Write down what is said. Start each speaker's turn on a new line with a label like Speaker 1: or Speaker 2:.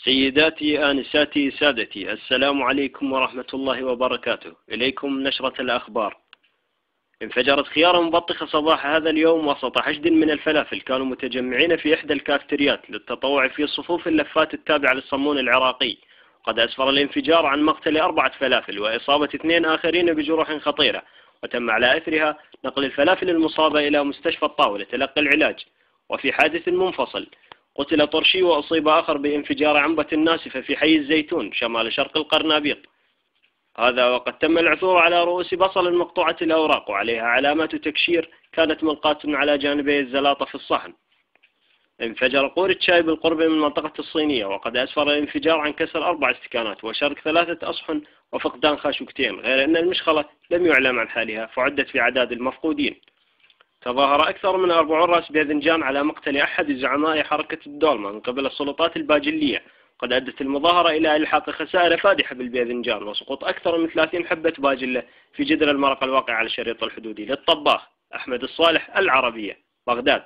Speaker 1: سيداتي آنساتي سادتي، السلام عليكم ورحمة الله وبركاته. إليكم نشرة الأخبار. انفجرت خيارة مبطخة صباح هذا اليوم وسط حشد من الفلافل كانوا متجمعين في إحدى الكافتريات للتطوع في صفوف اللفات التابعة للصمون العراقي. قد أسفر الانفجار عن مقتل 4 فلافل وإصابة 2 آخرين بجروح خطيرة، وتم على أثرها نقل الفلافل المصابة إلى مستشفى الطاولة لتلقي العلاج. وفي حادث منفصل قتل طرشي وأصيب آخر بانفجار عنبة ناسفة في حي الزيتون شمال شرق القرنابيط. هذا وقد تم العثور على رؤوس بصل مقطوعة الأوراق وعليها علامات تكشير كانت ملقاة على جانبي الزلاطة في الصحن. انفجر قورة شاي بالقرب من منطقة الصينية، وقد أسفر الانفجار عن كسر 4 استكانات وشرق 3 أصحن وفقدان خاشوقتين، غير أن المشخلة لم يعلم عن حالها فعدت في أعداد المفقودين. تظاهر أكثر من 40 رأس باذنجان على مقتل أحد زعماء حركة الدولمة من قبل السلطات الباجلية. قد أدت المظاهرة إلى إلحاق خسائر فادحة بالباذنجان وسقوط أكثر من 30 حبة باجلة في جدر المرق الواقع على الشريط الحدودي. للطباخ أحمد الصالح، العربية، بغداد.